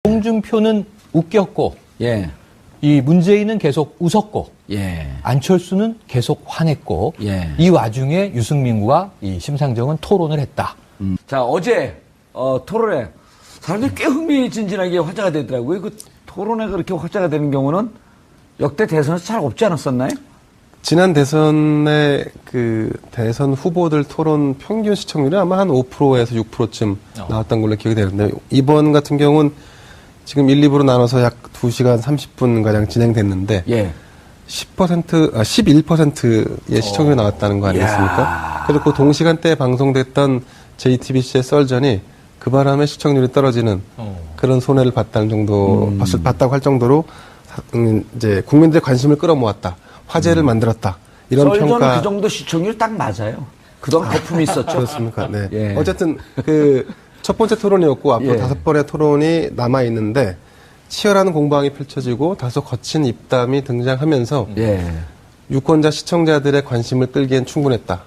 홍준표는 웃겼고, 예. 이 문재인은 계속 웃었고, 예. 안철수는 계속 화냈고, 예. 이 와중에 유승민과 이 심상정은 토론을 했다. 자, 어제 토론회 사람들이 꽤 흥미진진하게 화제가 되더라고요. 그 토론회가 그렇게 화제가 되는 경우는 역대 대선에서 잘 없지 않았었나요? 지난 대선의 그 대선 후보들 토론 평균 시청률이 아마 한 5%에서 6%쯤 나왔던 걸로 기억이 되는데, 이번 같은 경우는 지금 1, 2부로 나눠서 약 2시간 30분 가량 진행됐는데, 예. 11%의 시청률이 나왔다는 거 아니겠습니까? 그래서 그 동시간대에 방송됐던 JTBC의 썰전이 그 바람에 시청률이 떨어지는 그런 손해를 봤다는 정도, 봤다고 할 정도로 이제 국민들의 관심을 끌어모았다. 화제를 만들었다. 이런 썰전은 평가. 그 정도 시청률 딱 맞아요. 그동안 거품이 있었죠. 그렇습니까? 네. 예. 어쨌든 그 첫 번째 토론이었고 앞으로 예. 5번의 토론이 남아 있는데 치열한 공방이 펼쳐지고 다소 거친 입담이 등장하면서 예. 유권자 시청자들의 관심을 끌기엔 충분했다.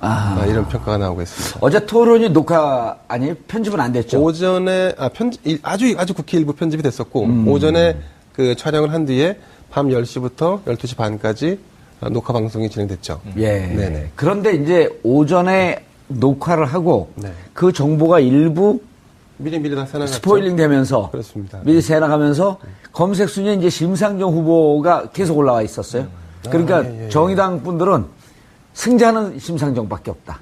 이런 평가가 나오고 있습니다. 어제 토론이 녹화 아니 편집은 안 됐죠. 오전에 아주 국회 일부 편집이 됐었고 오전에 그 촬영을 한 뒤에 밤 10시부터 12시 반까지 녹화 방송이 진행됐죠. 예. 네네. 그런데 이제 오전에 녹화를 하고 네. 그 정보가 일부 미리 다 새나갔죠. 스포일링 되면서 그렇습니다. 미리 새나가면서 검색 순위에 이제 심상정 후보가 계속 올라와 있었어요. 그러니까 예. 정의당 분들은 승자는 심상정밖에 없다.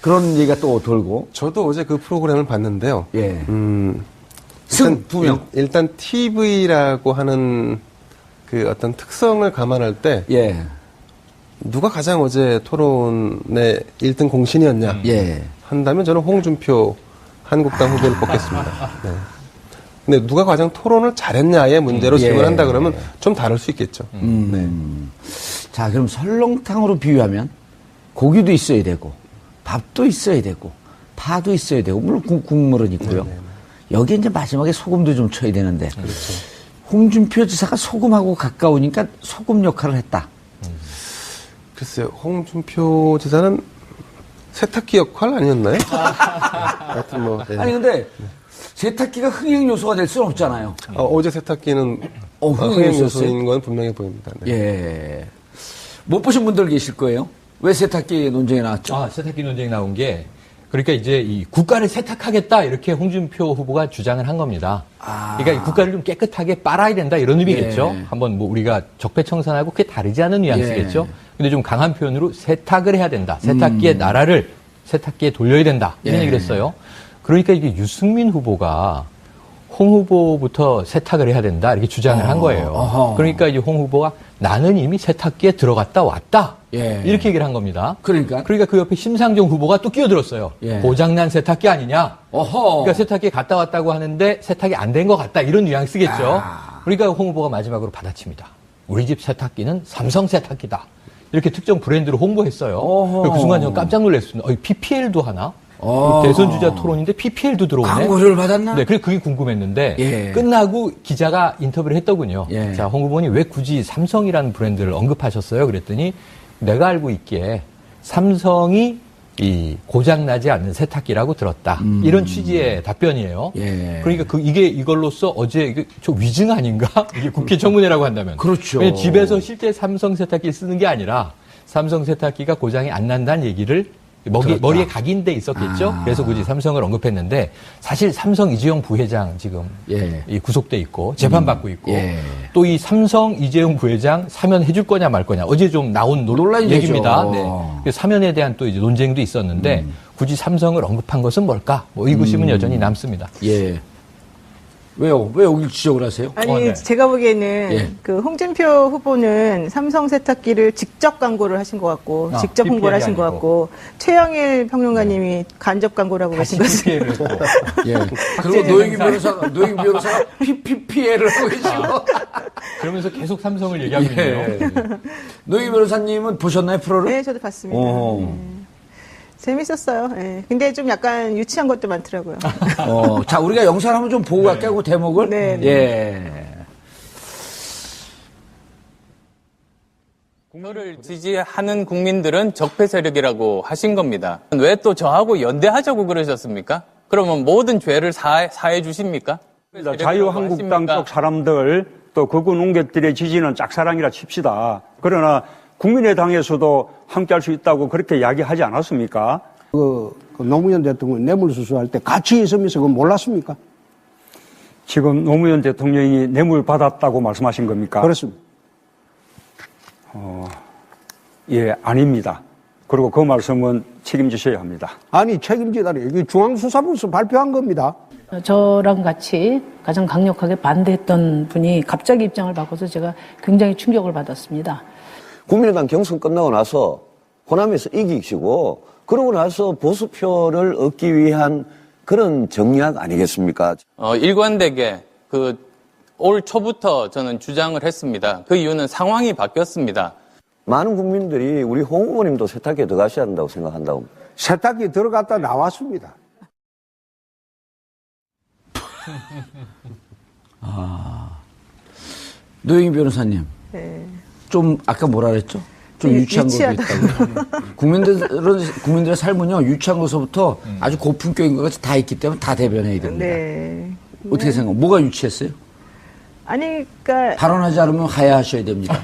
그런 얘기가 또 돌고. 저도 어제 그 프로그램을 봤는데요. 예. 일단, 두 명. 일단 TV라고 하는 그 어떤 특성을 감안할 때 예. 누가 가장 어제 토론의 1등 공신이었냐 예. 한다면 저는 홍준표 한국당 후보를 뽑겠습니다. 네. 근데 누가 가장 토론을 잘했냐의 문제로 질문한다 그러면 좀 다를 수 있겠죠. 네. 자, 그럼 설렁탕으로 비유하면 고기도 있어야 되고 밥도 있어야 되고 파도 있어야 되고 물론 국물은 있고요. 여기에 이제 마지막에 소금도 좀 쳐야 되는데 그렇죠. 홍준표 지사가 소금하고 가까우니까 소금 역할을 했다. 글쎄요, 홍준표 지사는 세탁기 역할 아니었나요? 하여튼 뭐. 네. 아니 근데 세탁기가 흥행 요소가 될 수는 없잖아요. 어제 세탁기는 흥행 흥행 요소였어요? 요소인 건 분명해 보입니다. 네. 예. 못 보신 분들 계실 거예요. 왜 세탁기 논쟁이 나왔죠? 세탁기 논쟁이 나온 게, 그러니까 이제 이 국가를 세탁하겠다 이렇게 홍준표 후보가 주장을 한 겁니다. 그러니까 이 국가를 좀 깨끗하게 빨아야 된다 이런 의미겠죠. 한번 뭐 우리가 적폐청산하고 그게 다르지 않은 뉘앙스겠죠. 근데 좀 강한 표현으로 세탁을 해야 된다. 세탁기의 나라를 세탁기에 돌려야 된다. 이런 얘기를 했어요. 그러니까 이게 유승민 후보가 홍 후보부터 세탁을 해야 된다 이렇게 주장을 한 거예요. 그러니까 이제 홍 후보가 나는 이미 세탁기에 들어갔다 왔다. 이렇게 얘기를 한 겁니다. 그러니까 그 옆에 심상정 후보가 또 끼어들었어요. 고장난 세탁기 아니냐. 그러니까 세탁기에 갔다 왔다고 하는데 세탁이 안 된 것 같다. 이런 뉘앙스겠죠. 그러니까 홍 후보가 마지막으로 받아칩니다. 우리 집 세탁기는 삼성 세탁기다. 이렇게 특정 브랜드로 홍보했어요. 그 순간 저는 깜짝 놀랐습니다. PPL도 하나? 대선 주자 토론인데 PPL도 들어오네. 광고료를 받았나? 네, 그게 궁금했는데 끝나고 기자가 인터뷰를 했더군요. 자, 홍 후보님 왜 굳이 삼성이라는 브랜드를 언급하셨어요? 그랬더니 내가 알고 있기에 삼성이 이 고장나지 않는 세탁기라고 들었다. 이런 취지의 답변이에요. 그러니까 이걸로써 어제 이게 저 위증 아닌가? 이게 국회 청문회라고 한다면. 그렇죠. 집에서 실제 삼성 세탁기 쓰는 게 아니라 삼성 세탁기가 고장이 안 난다는 얘기를 머리에 각인돼 있었겠죠. 그래서 굳이 삼성을 언급했는데 사실 삼성 이재용 부회장 지금 구속돼 있고 재판받고 있고 또 이 삼성 이재용 부회장 사면해줄 거냐 말 거냐 어제 좀 나온 얘기입니다. 네. 사면에 대한 또 이제 논쟁도 있었는데 굳이 삼성을 언급한 것은 뭘까? 뭐 의구심은 여전히 남습니다. 왜요? 왜 여기 지적을 하세요? 아니, 제가 보기에는 그 홍준표 후보는 삼성 세탁기를 직접 광고를 하신 것 같고, 직접 홍보를 하신 것 같고, 최영일 평론가님이 간접 광고라고 하신 것을. 그리고 노영희 변호사가 PPPL을 하고 계시고. 그러면서 계속 삼성을 얘기하고 있네요. 노영희 변호사님은 보셨나요, 프로를? 네, 저도 봤습니다. 재밌었어요. 근데 좀 약간 유치한 것도 많더라고요. 자, 우리가 영상을 한번 좀 보고 갈게요, 그 대목을. 국민을 지지하는 국민들은 적폐 세력이라고 하신 겁니다. 왜 또 저하고 연대하자고 그러셨습니까? 그러면 모든 죄를 사해 주십니까? 자유한국당 쪽 사람들 또 극우 농객들의 지지는 짝사랑이라 칩시다. 그러나 국민의당에서도 함께할 수 있다고 그렇게 이야기하지 않았습니까? 그 노무현 대통령 뇌물수수할 때 같이 있으면서 그거 몰랐습니까? 지금 노무현 대통령이 뇌물 받았다고 말씀하신 겁니까? 그렇습니다. 예, 아닙니다. 그리고 그 말씀은 책임지셔야 합니다. 아니 책임지다니 이게 중앙수사부에서 발표한 겁니다. 저랑 같이 가장 강력하게 반대했던 분이 갑자기 입장을 바꿔서 제가 굉장히 충격을 받았습니다. 국민의당 경선 끝나고 나서 호남에서 이기시고 그러고 나서 보수표를 얻기 위한 그런 정략 아니겠습니까? 일관되게 올 초부터 저는 주장을 했습니다. 그 이유는 상황이 바뀌었습니다. 많은 국민들이 우리 홍 후보님도 세탁기에 들어가셔야 한다고 생각한다고. 세탁기 들어갔다 나왔습니다. 노영희 변호사님. 네. 좀 아까 뭐라 그랬죠? 좀 유치한 것도 있다고. 국민들의 삶은요, 유치한 것부터 아주 고품격인 것까지 다 있기 때문에 다 대변해야 됩니다. 네. 어떻게 생각해요? 뭐가 유치했어요? 아니, 그러니까 발언하지 않으면 하야하셔야 됩니다.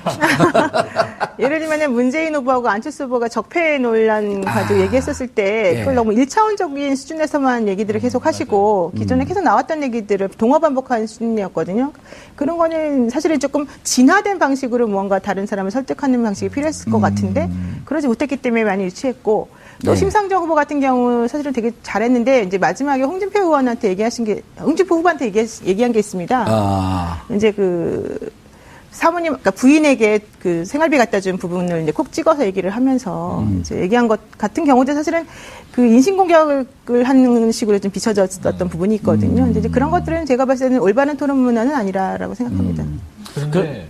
예를 들면 문재인 후보하고 안철수 후보가 적폐 논란 가지고 얘기했었을 때 그걸 너무 1차원적인 수준에서만 얘기들을 계속 하시고 기존에 계속 나왔던 얘기들을 동화 반복하는 수준이었거든요. 그런 거는 사실은 조금 진화된 방식으로 무언가 다른 사람을 설득하는 방식이 필요했을 것 같은데 그러지 못했기 때문에 많이 유치했고 또 심상정 후보 같은 경우 사실은 되게 잘했는데 이제 마지막에 홍준표 의원한테 홍준표 후보한테 얘기한 게 있습니다. 이제 사모님, 그러니까 부인에게 생활비 갖다 준 부분을 이제 콕 찍어서 얘기를 하면서 이제 얘기한 것 같은 경우도 사실은 인신공격을 하는 식으로 좀 비춰졌었던 부분이 있거든요. 근데 이제 그런 것들은 제가 봤을 때는 올바른 토론 문화는 아니라고 생각합니다.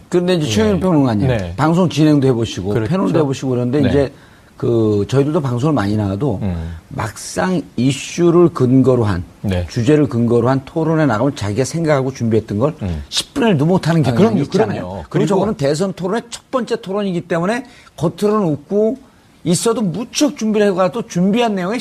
그런데 이제 최영일 평론가님, 네. 방송 진행도 해보시고, 그렇죠. 패널도 해보시고 그런데 네. 이제 저희들도 방송을 많이 나가도 막상 이슈를 근거로 한 네. 주제를 근거로 한 토론에 나가면 자기가 생각하고 준비했던 걸 10분의 1도 못하는 경향이 있잖아요. 그럼요. 그리고 저거는 대선 토론의 첫 번째 토론이기 때문에 겉으로는 웃고 있어도 무척 준비를 해가 또 준비한 내용에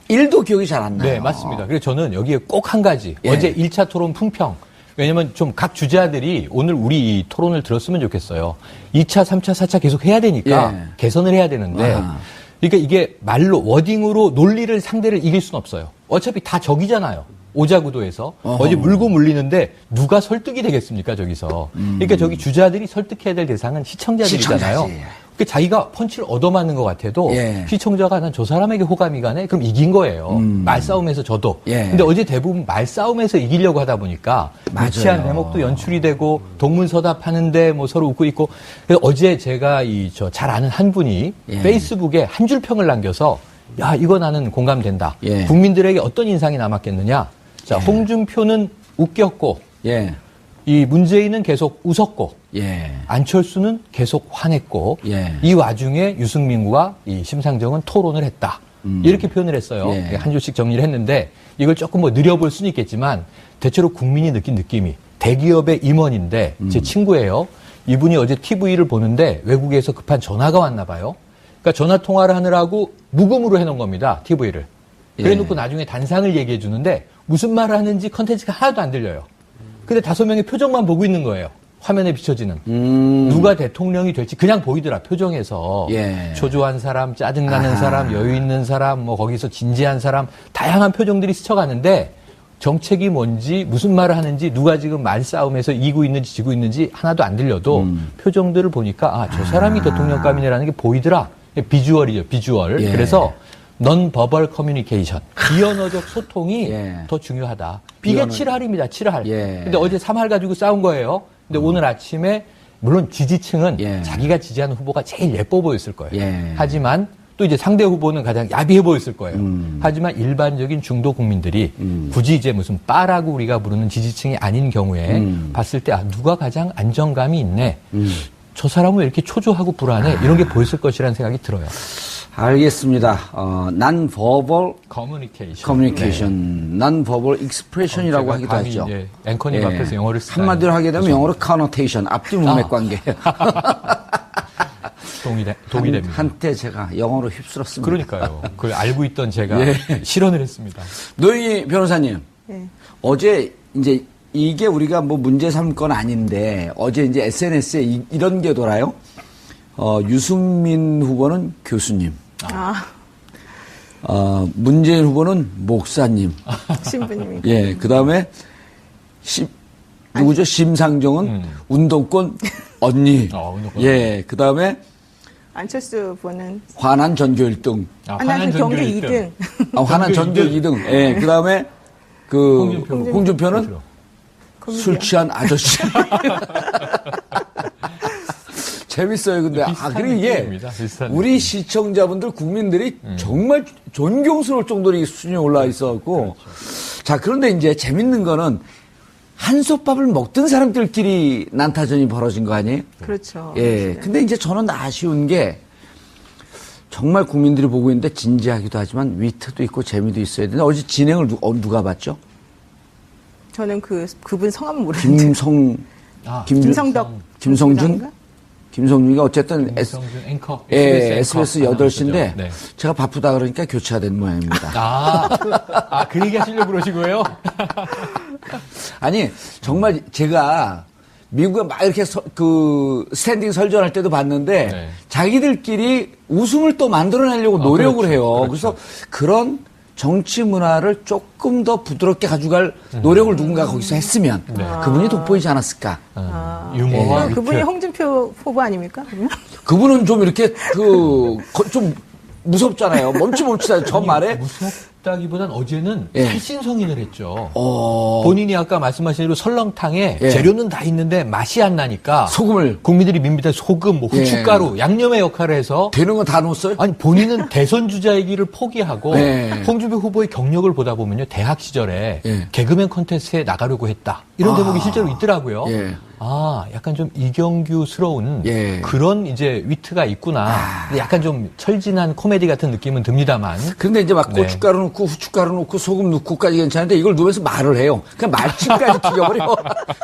1도 기억이 잘 안 나요. 네, 맞습니다. 그래서 저는 여기에 꼭 한 가지. 예. 어제 1차 토론 풍평. 왜냐면 좀 각 주자들이 오늘 우리 이 토론을 들었으면 좋겠어요. 2차, 3차, 4차 계속 해야 되니까 예. 개선을 해야 되는데 그러니까 이게 말로 워딩으로 논리를 상대를 이길 수는 없어요. 어차피 다 적이잖아요. 오자구도에서 어제 물고 물리는데 누가 설득이 되겠습니까 저기서. 그러니까 저기 주자들이 설득해야 될 대상은 시청자들이잖아요. 시청자지. 그러니까 자기가 펀치를 얻어맞는 것 같아도 예. 시청자가 난 저 사람에게 호감이 가네? 그럼 이긴 거예요. 말싸움에서 져도. 예. 근데 어제 대부분 말싸움에서 이기려고 하다 보니까 맞아요. 유치한 대목도 연출이 되고 동문서답하는데 뭐 서로 웃고 있고. 그래서 어제 제가 잘 아는 한 분이 예. 페이스북에 한 줄 평을 남겨서 야 이거 나는 공감된다. 예. 국민들에게 어떤 인상이 남았겠느냐. 자 예. 홍준표는 웃겼고 예. 이 문재인은 계속 웃었고 예. 안철수는 계속 화냈고 예. 이 와중에 유승민과 이 심상정은 토론을 했다. 이렇게 표현을 했어요. 예. 한 줄씩 정리를 했는데 이걸 조금 뭐 느려볼 수는 있겠지만 대체로 국민이 느낀 느낌이 대기업의 임원인데 제 친구예요. 이분이 어제 TV를 보는데 외국에서 급한 전화가 왔나 봐요. 그러니까 전화 통화를 하느라고 무음으로 해놓은 겁니다. TV를. 그래놓고 나중에 단상을 얘기해 주는데 무슨 말을 하는지 컨텐츠가 하나도 안 들려요. 근데 5명의 표정만 보고 있는 거예요. 화면에 비춰지는. 누가 대통령이 될지 그냥 보이더라, 표정에서. 예. 초조한 사람, 짜증나는 사람, 여유 있는 사람, 뭐 거기서 진지한 사람, 다양한 표정들이 스쳐가는데 정책이 뭔지, 무슨 말을 하는지, 누가 지금 말싸움에서 이기고 있는지 지고 있는지 하나도 안 들려도 표정들을 보니까 저 사람이 대통령감이네라는 게 보이더라. 비주얼이죠, 비주얼. 예. 그래서 non-verbal communication, 비언어적 소통이 예. 더 중요하다. 이게 7할입니다, 7할. 예. 근데 어제 3할 가지고 싸운 거예요. 근데 오늘 아침에 물론 지지층은 예. 자기가 지지하는 후보가 제일 예뻐 보였을 거예요. 예. 하지만 또 이제 상대 후보는 가장 야비해 보였을 거예요. 하지만 일반적인 중도 국민들이 굳이 이제 무슨 빠라고 우리가 부르는 지지층이 아닌 경우에 봤을 때 누가 가장 안정감이 있네. 저 사람은 왜 이렇게 초조하고 불안해? 이런 게 보였을 것이라는 생각이 들어요. 알겠습니다. non-verbal communication. non-verbal expression이라고 제가 하기도 감히 하죠. 이제 앵커님 앞에서 영어를 쓰다니. 한마디로 하게 되면 영어로 connotation, 앞뒤 문맥 관계. 동의 됩니다. 한때 제가 영어로 휩쓸었습니다. 그러니까요. 그걸 알고 있던 제가 예. 실언을 했습니다. 노영희 변호사님, 네. 어제 이제 이게 우리가 뭐 문제 삼을 건 아닌데 어제 이제 SNS에 이런 게 돌아요. 유승민 후보는 교수님. 문재인 후보는 목사님. 신부님이. 예, 그 다음에 누구죠? 심상정은 운동권 언니. 운동권. 예, 그 다음에 안철수 후보는 화난 전교 1등. 화난 경교 2등. 화난 전교 2등. 예, 그 다음에 홍준표는 거기요. 술 취한 아저씨. 재밌어요, 근데. 그리고 이게 우리 시청자분들, 국민들이 정말 존경스러울 정도로 이 수준이 올라와 있어갖고. 그렇죠. 자, 그런데 이제 재밌는 거는 한솥밥을 먹던 사람들끼리 난타전이 벌어진 거 아니에요? 그렇죠. 예. 근데 이제 저는 아쉬운 게 정말 국민들이 보고 있는데 진지하기도 하지만 위트도 있고 재미도 있어야 되는데 어제 진행을 누가 봤죠? 저는 그분 성함은 모르는데. 김성준? 김성준이가 어쨌든 김성준 앵커. SBS 8시인데 네. 제가 바쁘다 그러니까 교체가 된 모양입니다. 그 얘기 하시려고 그러신 거예요? 아니, 정말 제가 미국에 막 이렇게 스탠딩 설전할 때도 봤는데 네. 자기들끼리 웃음을 또 만들어내려고 노력을 그렇죠. 해요. 그렇죠. 그래서 그런 정치 문화를 조금 더 부드럽게 가져갈 노력을 누군가 거기서 했으면 그분이 돋보이지 않았을까. 유머와 그분이 홍준표 후보 아닙니까? 그러면? 그분은 좀 이렇게 좀 무섭잖아요. 멈칫멈칫하죠. 저 말에. 무섭다기보단 어제는 예. 살신성인을 했죠. 본인이 아까 말씀하신 대로 설렁탕에 예. 재료는 다 있는데 맛이 안 나니까 소금을. 국민들이 밋밋한 소금, 뭐 후춧가루, 양념의 역할을 해서 되는 건 다 넣었어요? 아니 본인은 대선 주자이기를 포기하고 예. 홍준표 후보의 경력을 보다 보면요 대학 시절에 예. 개그맨 콘테스트에 나가려고 했다 이런 대목이 실제로 있더라고요. 예. 약간 좀 이경규스러운 예. 그런 이제 위트가 있구나. 근데 약간 좀 철진한 코미디 같은 느낌은 듭니다만. 근데 이제 막 네. 고춧가루 넣고 후춧가루 넣고 소금 넣고까지 괜찮은데 이걸 넣으면서 말을 해요. 그냥 말침까지 튀겨버려.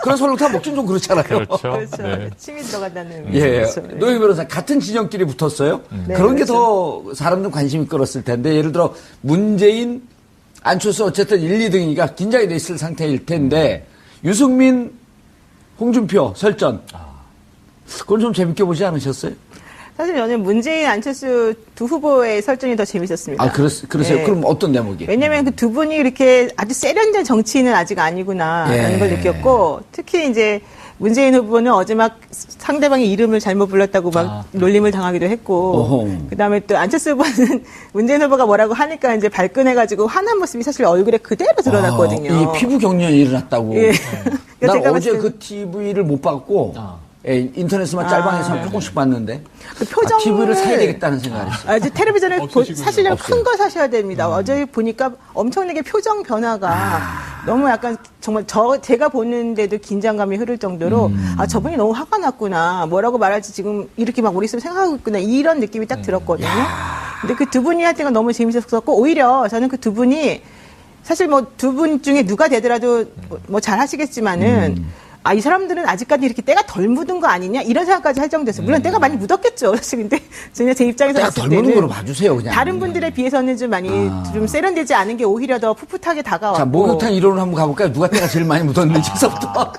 그런 설렁탕 먹긴 좀 그렇잖아요. 그렇죠. 네. 침이 들어간다는. 예. 그렇죠. 노영 변호사 같은 진영끼리 붙었어요. 네, 그런 게 그렇죠. 더 사람들 관심이 끌었을 텐데 예를 들어 문재인, 안철수 어쨌든 1, 2등이니까 긴장이 돼 있을 상태일 텐데 유승민, 홍준표 설전. 그건 좀 재밌게 보지 않으셨어요? 사실 저는 문재인, 안철수 두 후보의 설전이 더 재밌었습니다. 그러세요? 네. 그럼 어떤 대목이? 왜냐면 그 두 분이 이렇게 아주 세련된 정치인은 아직 아니구나라는 예. 걸 느꼈고, 특히 이제 문재인 후보는 어제 막 상대방의 이름을 잘못 불렀다고 막 놀림을 당하기도 했고, 어허. 그 다음에 또 안철수 후보는 문재인 후보가 뭐라고 하니까 이제 발끈해가지고 화난 모습이 사실 얼굴에 그대로 드러났거든요. 이게 피부 경련이 일어났다고. 예. 난 제가 어제 봤을 때 그 TV를 못 봤고, 예, 인터넷에만 짤방에서 조금씩 봤는데, 그 표정을 TV를 사야 되겠다는 생각을 했어요. 이제 텔레비전을 없으시군요. 사시려면 큰 거 사셔야 됩니다. 어제 보니까 엄청나게 표정 변화가 너무 약간 정말 제가 보는데도 긴장감이 흐를 정도로 저분이 너무 화가 났구나. 뭐라고 말할지 지금 이렇게 막 머릿속에 생각하고 있구나. 이런 느낌이 딱 들었거든요. 근데 그 두 분이 할 때가 너무 재밌었고 오히려 저는 그 두 분이 사실 뭐 두 분 중에 누가 되더라도 뭐 잘 하시겠지만은 이 사람들은 아직까지 이렇게 때가 덜 묻은 거 아니냐 이런 생각까지 할 정도였어요. 물론 때가 많이 묻었겠죠. 사실 근데 제 입장에서 때가 봤을 덜 묻은 때는 거로 봐주세요, 그냥. 다른 분들에 비해서는 좀 많이 좀 세련되지 않은 게 오히려 더 풋풋하게 다가왔고. 자, 목욕탕 이론을 한번 가볼까요? 누가 때가 제일 많이 묻었는지서부터.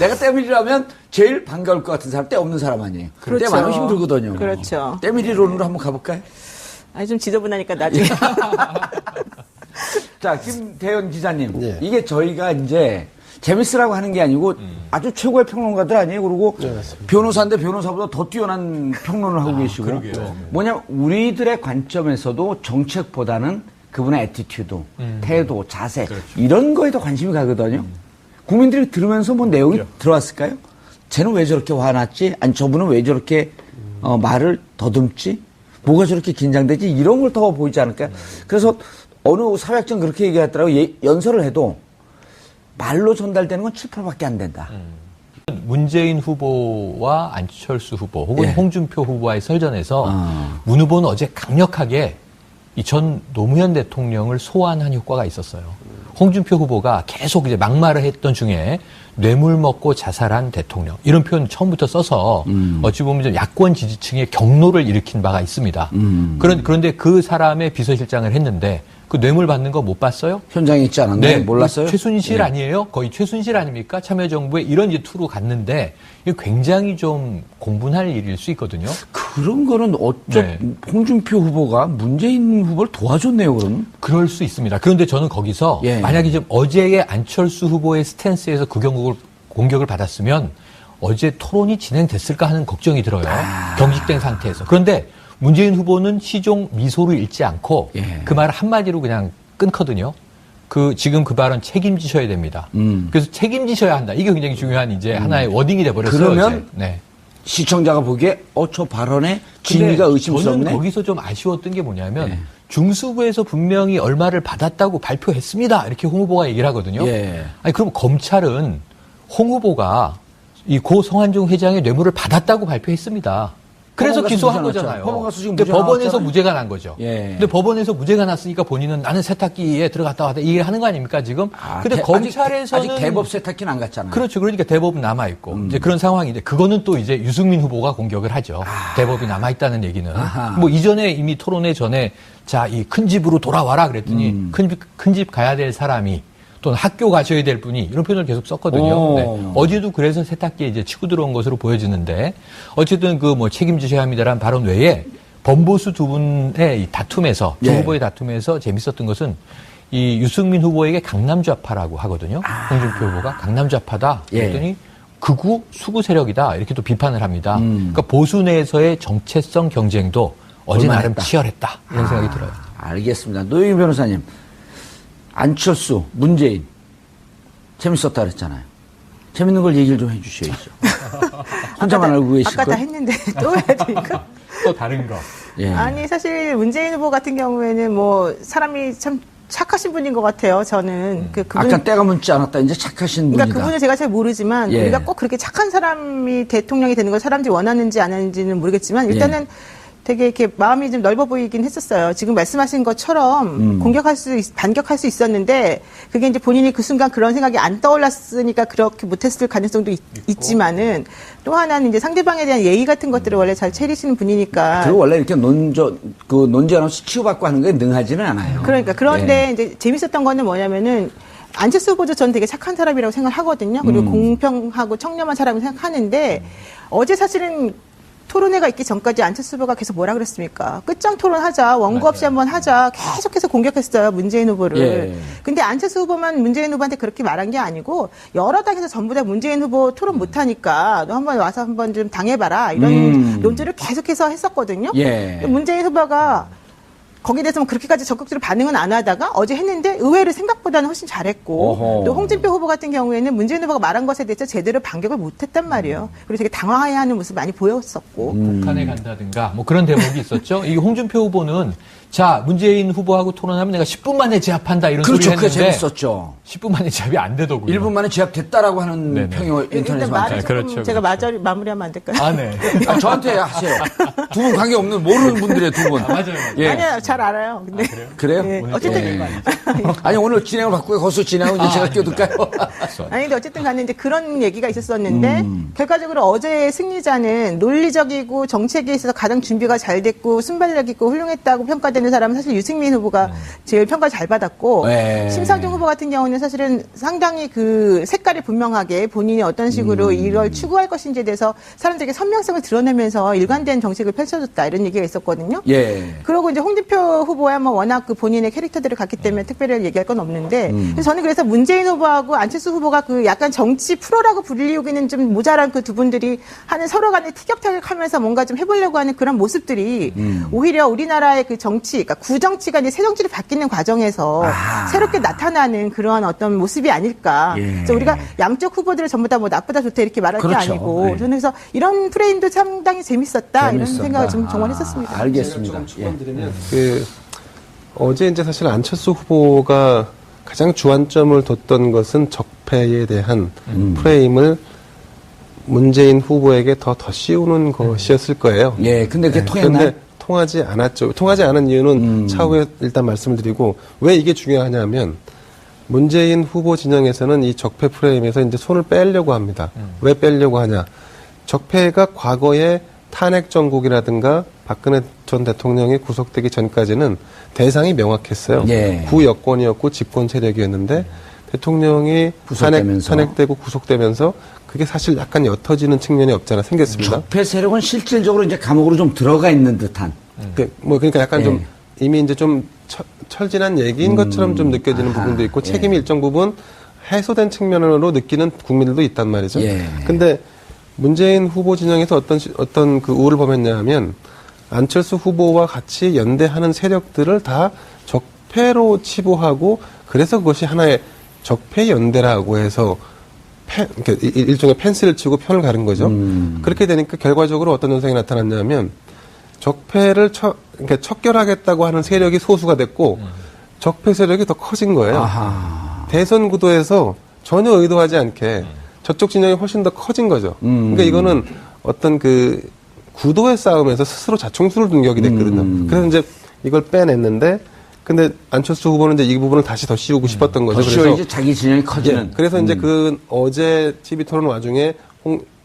내가 때밀이라면 제일 반가울 것 같은 사람, 때 없는 사람 아니에요. 그렇죠. 때 많으면 힘들거든요. 그렇죠. 때밀이론으로 한번 가볼까요? 좀 지저분하니까 나중에. 자, 김대현 기자님. 예. 이게 저희가 이제 재밌으라고 하는 게 아니고 아주 최고의 평론가들 아니에요. 그리고 변호사인데 변호사보다 더 뛰어난 평론을 하고 계시고. 그러게요. 뭐냐면 우리들의 관점에서도 정책보다는 그분의 애티튜드, 태도, 자세 이런 거에 더 관심이 가거든요. 국민들이 들으면서 뭐 내용이 들어왔을까요? 쟤는 왜 저렇게 화났지? 아니 저분은 왜 저렇게 말을 더듬지? 뭐가 저렇게 긴장되지? 이런 걸 더 보이지 않을까요? 그래서 어느 사회학자는 그렇게 얘기하더라고요. 연설을 해도 말로 전달되는 건 7%, 8%밖에 안 된다. 문재인 후보와 안철수 후보 혹은 예. 홍준표 후보와의 설전에서 문 후보는 어제 강력하게 이 전 노무현 대통령을 소환한 효과가 있었어요. 홍준표 후보가 계속 이제 막말을 했던 중에 뇌물 먹고 자살한 대통령 이런 표현 처음부터 써서 어찌 보면 좀 야권 지지층의 경로를 일으킨 바가 있습니다. 그런데 그 사람의 비서실장을 했는데 그 뇌물 받는 거 못 봤어요? 현장에 있지 않았나요? 몰랐어요? 최순실 네. 아니에요? 거의 최순실 아닙니까? 참여정부에 이런 이제 투로 갔는데 이게 굉장히 좀 공분할 일일 수 있거든요. 그런 거는 네. 홍준표 후보가 문재인 후보를 도와줬네요, 그럼? 그럴 수 있습니다. 그런데 저는 거기서 예. 만약에 좀 어제의 안철수 후보의 스탠스에서 그 공격을 받았으면 어제 토론이 진행됐을까 하는 걱정이 들어요. 경직된 상태에서. 그런데 문재인 후보는 시종 미소를 잃지 않고 예. 그 말 한마디로 그냥 끊거든요. 지금 그 발언 책임지셔야 됩니다. 그래서 책임지셔야 한다. 이게 굉장히 중요한 이제 하나의 워딩이 돼버렸어요. 그러면 어제. 네. 시청자가 보기에 저 발언에 진위가 근데 의심스럽네. 저는 거기서 좀 아쉬웠던 게 뭐냐면 중수부에서 분명히 얼마를 받았다고 발표했습니다. 이렇게 홍 후보가 얘기를 하거든요. 예. 아니 그럼 검찰은 홍 후보가 이 고 성한종 회장의 뇌물을 받았다고 발표했습니다. 그래서 법원 가서 기소한 무죄 거잖아요. 법원 가서 지금 근데 무죄 법원에서 나왔잖아요. 무죄가 난 거죠. 예. 근데 법원에서 무죄가 났으니까 본인은 나는 세탁기에 들어갔다 왔다 이게 하는 거 아닙니까 지금? 근데 검찰에서는 아직 대법 세탁기는 안 갔잖아요. 그렇죠. 그러니까 대법은 남아있고, 이제 그런 상황인데, 그거는 또 이제 유승민 후보가 공격을 하죠. 대법이 남아있다는 얘기는. 아하. 뭐 이전에 이미 토론회 전에, 자, 이 큰 집으로 돌아와라 그랬더니, 큰 집 가야 될 사람이, 또는 학교 가셔야 될 분이, 이런 표현을 계속 썼거든요. 네. 어제도 그래서 세탁기에 이제 치고 들어온 것으로 보여지는데, 어쨌든 그 뭐 책임지셔야 합니다라는 발언 외에, 범보수 두 분의 이 다툼에서, 두 예. 후보의 다툼에서 재밌었던 것은, 이 유승민 후보에게 강남좌파라고 하거든요. 홍준표 후보가 강남좌파다. 그랬더니 극우 수구 세력이다. 이렇게 또 비판을 합니다. 그러니까 보수 내에서의 정체성 경쟁도 어제 나름 치열했다. 이런 생각이 들어요. 알겠습니다. 노영희 변호사님, 안철수, 문재인 재밌었다 그랬잖아요. 재밌는 걸 얘기를 좀 해주셔야죠. 혼자만 알고 계실 아까 다 거예요? 했는데 또 해야 되니까. 또 다른 거. 예. 아니 사실 문재인 후보 같은 경우에는 뭐 사람이 참 착하신 분인 것 같아요. 저는 그분 아까 때가 묻지 않았다. 이제 착하신 분이다. 그러니까 그분을 제가 잘 모르지만 예. 우리가 꼭 그렇게 착한 사람이 대통령이 되는 걸 사람들이 원하는지 안 하는지는 모르겠지만 일단은 되게 이렇게 마음이 좀 넓어 보이긴 했었어요. 지금 말씀하신 것처럼 반격할 수 있었는데 그게 이제 본인이 그 순간 그런 생각이 안 떠올랐으니까 그렇게 못했을 가능성도 있지만은 또 하나는 이제 상대방에 대한 예의 같은 것들을 원래 잘 차리시는 분이니까. 그리고 원래 이렇게 논쟁하면서 치유받고 하는 거에 능하지는 않아요. 그러니까 그런데 이제 재밌었던 거는 뭐냐면은 안철수 후보도 저는 되게 착한 사람이라고 생각하거든요. 그리고 공평하고 청렴한 사람을 생각하는데 어제 사실은 토론회가 있기 전까지 안철수 후보가 계속 뭐라 그랬습니까? 끝장 토론하자, 원고 없이 한번 하자, 계속해서 공격했어요, 문재인 후보를. 예. 근데 안철수 후보만 문재인 후보한테 그렇게 말한 게 아니고 여러 당에서 전부 다 문재인 후보 토론 못하니까 너 한번 와서 한번 좀 당해봐라 이런 논조를 계속해서 했었거든요. 예. 문재인 후보가 거기에 대해서 그렇게까지 적극적으로 반응은 안 하다가 어제 했는데 의외로 생각보다는 훨씬 잘했고 어허. 또 홍준표 후보 같은 경우에는 문재인 후보가 말한 것에 대해서 제대로 반격을 못했단 말이에요. 그리고 되게 당황해하는 모습 많이 보였었고. 북한에 간다든가 뭐 그런 대목이 있었죠. 이 홍준표 후보는 자 문재인 후보하고 토론하면 내가 10분 만에 제압한다 이런 그렇죠. 소리를 그게 했는데 재밌었죠. 10분 만에 제압이 안 되더군요. 1분 만에 제압됐다라고 하는 네네. 평이 일단 인터넷에 말을 많아요. 조금 그렇죠, 제가 그렇죠. 마무리하면 안 될까요? 아, 네. 저한테 하세요. 두 분 관계없는 모르는 분들의 두 분. 맞아요. 예. 아니요, 잘 알아요. 근데 그래요? 예, 오늘 어쨌든 또 아니 오늘 진행을 바꾸고 거기서 진행하고 이제 제가 끼어들까요? 아니, 근데 어쨌든 간에 이제 그런 얘기가 있었었는데, 결과적으로 어제의 승리자는 논리적이고 정책에 있어서 가장 준비가 잘 됐고, 순발력 있고 훌륭했다고 평가되는 사람은 사실 유승민 후보가 제일 평가 잘 받았고, 네. 심상정 후보 같은 경우는 사실은 상당히 그 색깔이 분명하게 본인이 어떤 식으로 이걸 추구할 것인지에 대해서 사람들에게 선명성을 드러내면서 일관된 정책을 펼쳐줬다, 이런 얘기가 있었거든요. 예. 그리고 이제 홍준표 후보야 뭐 워낙 그 본인의 캐릭터들을 갖기 때문에 특별히 얘기할 건 없는데 그래서 저는 그래서 문재인 후보하고 안철수 후보가 그 약간 정치 프로라고 불리우기는 좀 모자란 그 두 분들이 하는 서로 간에 티격태격하면서 뭔가 좀 해보려고 하는 그런 모습들이 오히려 우리나라의 그 정치, 그러니까 구정치가 이제 새 정치로 바뀌는 과정에서 새롭게 나타나는 그런 어떤 모습이 아닐까. 예. 그래서 우리가 양쪽 후보들을 전부 다 뭐 나쁘다 좋다 이렇게 말할 그렇죠. 게 아니고 네. 저는 그래서 이런 프레임도 상당히 재밌었다. 이런 생각을 좀 정말 했었습니다. 알겠습니다. 그 어제 이제 사실 안철수 후보가 가장 주안점을 뒀던 것은 적폐에 대한 프레임을 문재인 후보에게 더 씌우는 것이었을 거예요. 예, 근데 그게 통했나요? 그런데 통하지 않았죠. 통하지 않은 이유는 차후에 일단 말씀을 드리고 왜 이게 중요하냐면 문재인 후보 진영에서는 이 적폐 프레임에서 이제 손을 빼려고 합니다. 왜 빼려고 하냐? 적폐가 과거에 탄핵 정국이라든가 박근혜 전 대통령이 구속되기 전까지는 대상이 명확했어요. 예. 구여권이었고 집권 세력이었는데 대통령이 탄핵되고 구속되면서 그게 사실 약간 옅어지는 측면이 없잖아 생겼습니다. 적폐 세력은 실질적으로 이제 감옥으로 좀 들어가 있는 듯한. 그러니까 약간 좀 이미 이제 좀 철진한 얘기인 것처럼 좀 느껴지는 부분도 있고 책임이 일정 부분 해소된 측면으로 느끼는 국민들도 있단 말이죠. 근데 문재인 후보 진영에서 어떤 그 우를 범했냐 하면 안철수 후보와 같이 연대하는 세력들을 다 적폐로 치부하고 그래서 그것이 하나의 적폐 연대라고 해서 일종의 펜스를 치고 편을 가른 거죠. 그렇게 되니까 결과적으로 어떤 현상이 나타났냐면 적폐를 그러니까 척결하겠다고 하는 세력이 소수가 됐고 적폐 세력이 더 커진 거예요. 대선 구도에서 전혀 의도하지 않게 저쪽 진영이 훨씬 더 커진 거죠. 그러니까 이거는 어떤 그 구도의 싸움에서 스스로 자충수를 둔 격이 됐거든요. 그래서 이제 이걸 빼냈는데 근데 안철수 후보는 이제 이 부분을 다시 더 씌우고 싶었던 거죠. 그래서 이제 자기 진영이 커지는. 그래서 이제 그 어제 TV 토론 와중에